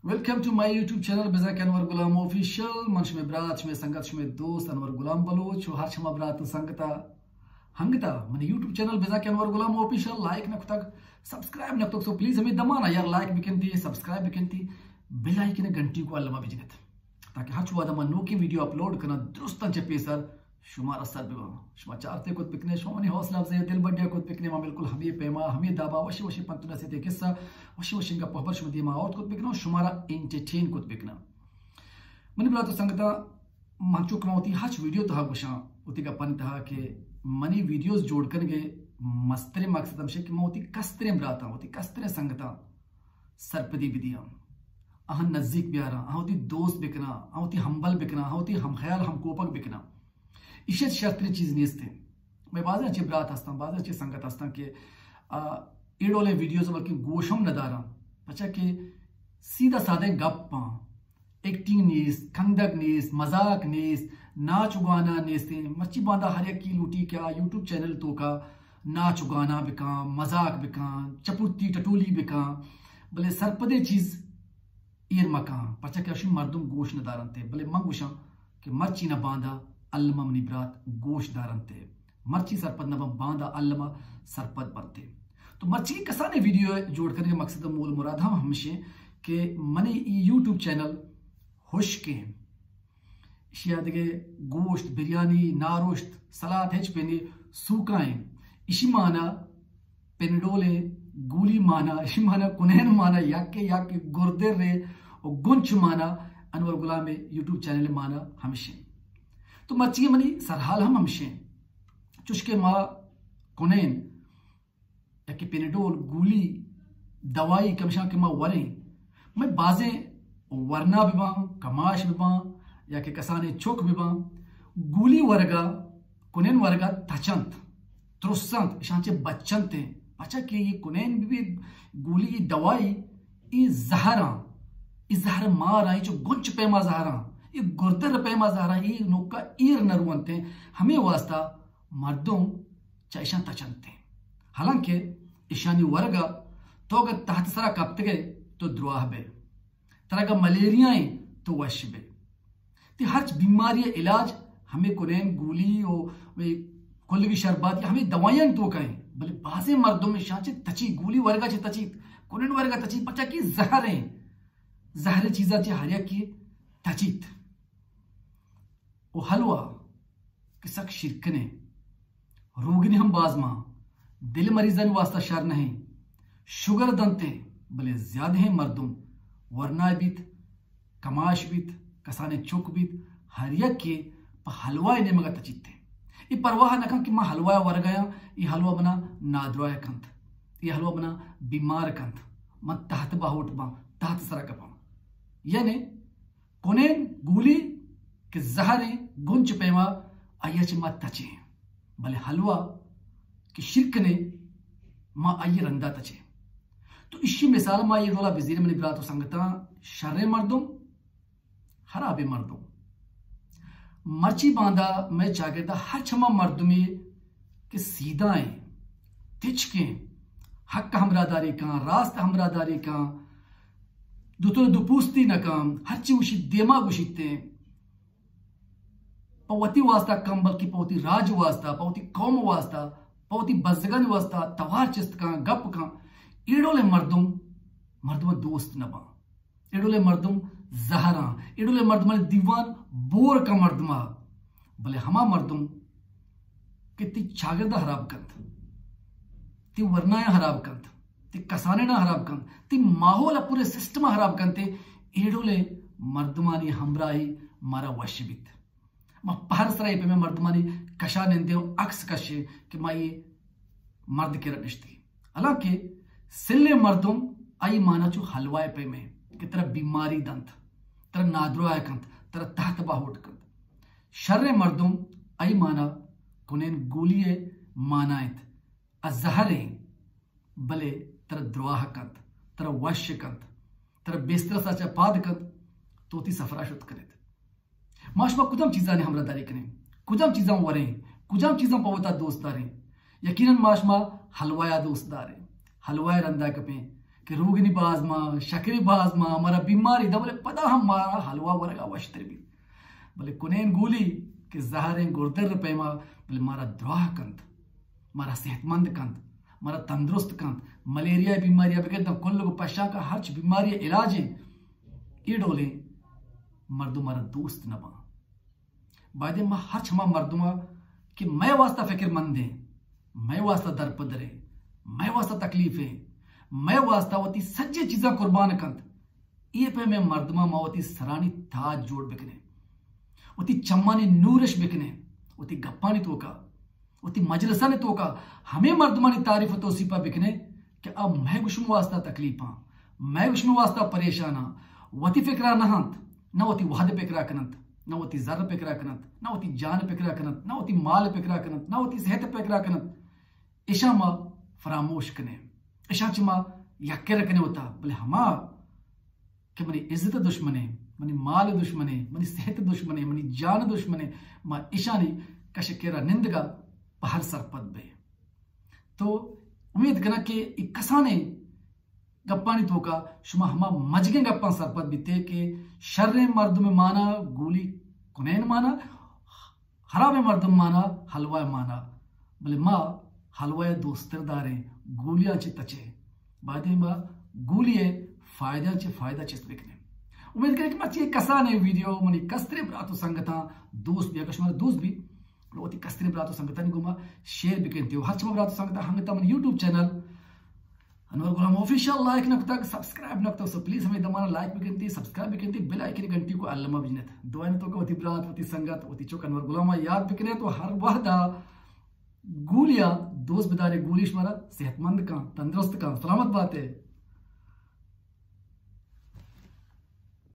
Welcome to my YouTube channel बिज़ा के Anwar Ghulam official मंच में ब्रात में संगत में दोस्त अनवर गुलाम बलोच हर छमा ब्रात संगता हंगता मन यूट्यूब चैनल बिज़ा के अनवर गुलाम ऑफिशियल लाइक न तक सब्सक्राइब न तक सो प्लीज हमें दमाना यार लाइक बिकनती सब्सक्राइब बिकनती बेल आइकन घंटी को अल्लाह बिजगत ताकि हर छुआ दमा नो की वीडियो अपलोड करना दुरुस्त चपे सर शुमार असर भी शुमा चारते कुत पिकने शुमानी हौसला अफजाई दिल बढ़िया कुत पिकने मा बिल्कुल हमें पैमा हमें दाबा वशी वशी पंतुना से किस्सा वशी वशिंगा पहबर शुमा दिमा और कुत पिकना शुमारा एंटरटेन कुत पिकना मनी बुला तो संगता माचो कमावती हच वीडियो तो गुशा उती का पन तहा के मनी वीडियोस जोड़ कर गए मस्तरे मकसद हमशे कि मोती कस्तरे ब्राता होती कस्तरे संगता सरपदी बिदिया अहन नजदीक ब्यारा होती दोस्त बिकना होती हम्बल बिकना होती हम ख्याल हम कोपक बिकना इशत शर्तरी चीज नहीं मैं बाज़ अच्छे ब्रात हस्ता बाज़ अच्छे संगत हस्ता के एडोले वीडियोस बल्कि गोशम नदारा बच्चा के सीधा साधे गप्पा एक्टिंग नीस खंदक नीस मजाक नीस नाच उगाना नेस्ते मच्छी बांधा हर एक की लूटी क्या यूट्यूब चैनल तो का नाच उगाना बिका मजाक बिका चपुत्ती टटोली बिका भले सरपदे चीज ईर मका बच्चा क्या मर्दुम गोश नदारन थे भले मंगुशा कि मर्ची न बांधा अल्लमा मनी ब्रात गोश दारनते मर्ची सरपद नबा बांधा अल्लमा सरपद बनते तो मर्ची की कसाने वीडियो जोड़ करने मकसद मूल मुराद हम हमेशे के मने यूट्यूब चैनल होश के शियादगे गोश्त बिरयानी नारोश्त सलाद हेच पेने सूकाएं इसी माना पेनडोले गुली माना इसी माना कुनैन माना याके गुर्दे रे और गुंच माना अनवर गुलाम यूट्यूब चैनल माना हमेशे तो मच्छी मनी सरहाल हम हमशे चुशके माँ कुनैन या कि पेनेडोल गुली दवाई कमशा के माँ वरे मैं बाजे वरना बिबा कमाश बिबा या कि कसाने चौक बिबा गुली वर्गा कुनैन वर्गा तचंत त्रुसंत इशांचे बच्चंत हैं अच्छा कि ये कुनैन भी गुली दवाई ये जहरा मार आई जो गुंच पैमा जहरा ये गुर्दर पैमा जहरा ये नोका ईर नरुवंते हमें वास्ता मर्दों चाइशा तचंते हालांकि ईशानी वर्गा तो अगर तहत सरा कप्त गए तो द्रोह बे तरह मलेरिया तो वश बे ती हर बीमारी इलाज हमें कुनैन गुली और कुल की शरबत हमें दवाइयां तो कहें भले बाजे मर्दों में शांचे तची गुली वर्गा चे तची कुनैन वर्गा तची पचा की जहर चीजा चे हरिया की तचित ओ हलवा किसक शिरकने रोगिनी हम बाजमा दिल मरीजन वास्ता शर नहीं शुगर दंते भले ज्यादा है मर्दुम वरना बीत कमाश बीत कसाने चुक बीत हरिया के हलवा ने मगा तचित थे ये परवाह न कि माँ हलवा वर गया ये हलवा बना नाद्रोय कंत ये हलवा बना बीमार कंत मैं तहत बाहोट बा तहत सरा कपा यानी कुनैन गुली के जहरे गुंच पैमा आयच मा तचे भले हलवा कि शिरक ने माँ आय रंदा तचे तो इसी मिसाल माँ ये रोला बिजीर में निगरा तो संगता शर्रे मर्दुम हराबे मर्दुम मर्ची बांधा मैं चाहता हर छमा मर्दुमे के सीधाएं तिचके हक हमरादारी का रास्त हमरादारी का दुतुल दुपूस्ती नकाम हर चीज उसी देमा गुशिते पवती वास्ता कम बल्कि पवती राज वास्ता पवती कौम वास्ता पवती बजगन वास्ता तवार चिस्त का गप का एडोले मर्दुम दोस्त नबा एडोले मर्दुम जहरा एडोले मर्दुम दीवान बोर का मर्दमा भले हमा मर्दुम कि ती शागिर्दा हराब कंत ती वरनाया हराब कंत ती कसाने ना हराब कंत ती माहौल पूरे सिस्टम हराब कंते एडोले मर्दमानी हमराही मारा वशबित माँ पहर सराई पे मैं मर्दमानी कशा नेंदे अक्स कशे कि माँ ये मर्द के रनिश्ती हालांकि सिल्ले मर्दुम आई माना चु हलवाए पे में कि तरह बीमारी दंत तरह नाद्रोय कंत तरह तहत बाहोट कंत शर्रे मर्दुम आई माना कुनैन गोलिये मानायत अजहरे भले तरह द्रोह कंत तरह वश्य कंत तरह बेस्तर साचा पाद कंत तोती सफरा शुद्ध करे माशमा कुदम चीजा ने हमरा दारी करें कुदम चीजा वरें कुदम चीजा पवता दोस्त दारें यकीनन माशमा हलवाया दोस्त दारें हलवाया रंदा कपें कि रोगिनी बाज मां शकरी बाज मां हमारा बीमारी दा बोले पता हमारा हलवा वर्गा वश्तर भी बोले कुनेन गोली कि जहरें गुर्दर पैमा बोले मारा द्रोह कंत मारा सेहतमंद कंत मारा तंदुरुस्त कंत मलेरिया बीमारिया बगैर कुल लोग पशा का हर बीमारी इलाज है ये डोले मर्दो मारा दोस्त नबा बादे मां हर छमा मर्दुमा कि मैं वास्ता फिक्रमंद है मैं वास्ता दरपदर है मैं वास्ता तकलीफ है मैं वास्ता वती सच्ची चीजा कुर्बान कंत ये पे मैं मर्दमा मावती सरानी ताज जोड़ बिकने वती चम्मानी नूरश बिकने वती गप्पानी तोका वती मजलसानी तोका हमें मर्दमानी तारीफ तोसीपा बिकने कि अब मैं गुशम वास्ता तकलीफा मैं गुशम वास्ता परेशाना वती फिक्रा नहंत न वती वहद फिक्रा कनंत न वती जर फिक्रा कनंत न वती जान फिक्रा कनंत न वती माल फिक्रा कनंत न वती सेहत फिक्रा कनंत इशा मा फरामोश कने इशा चिमा यक्के रखने होता बोले हमा कि मनी इज्जत दुश्मने मनी माल दुश्मने मनी सेहत दुश्मने मनी जान दुश्मने मा इशानी कशकेरा निंदगा पहर सरपद बे तो उम्मीद करना कि कसाने गप्पानी तो का शुमा हमा मजगे गप्पा सरपद बीते के शर्रे मर्द में माना गोली कुनैन माना हराबे मर्द में माना हलवा माना बोले माँ हलवा दोस्तरदारे गोलियां चे तचे बादे माँ गोलिये फायदा चिस्त बिकने उम्मीद करें कि मच्छी कसाने वीडियो मनी कस्तरे ब्रातो संगता दोस्त भी अकस्मात दोस्त भी रोती कस्तरे ब्रातो संगता नहीं गुमा शेयर बिकते हो हर ब्रातो संगता हंगता मन YouTube channel Anwar Ghulam official like नक्तक सब्सक्राइब नक्तक सो प्लीज हमें दमाना लाइक बिकती सब्सक्राइब बिकती बेल आइकन घंटी को अल्लमा बिजनेत दुआन तो वती ब्रात वती संगत वती चौक अनवर गुलाम याद बिकने तो हर वहदा गोलियां दोस्त बिदारे गोलिश मारा सेहतमंद का तंदुरुस्त का सलामत बात है।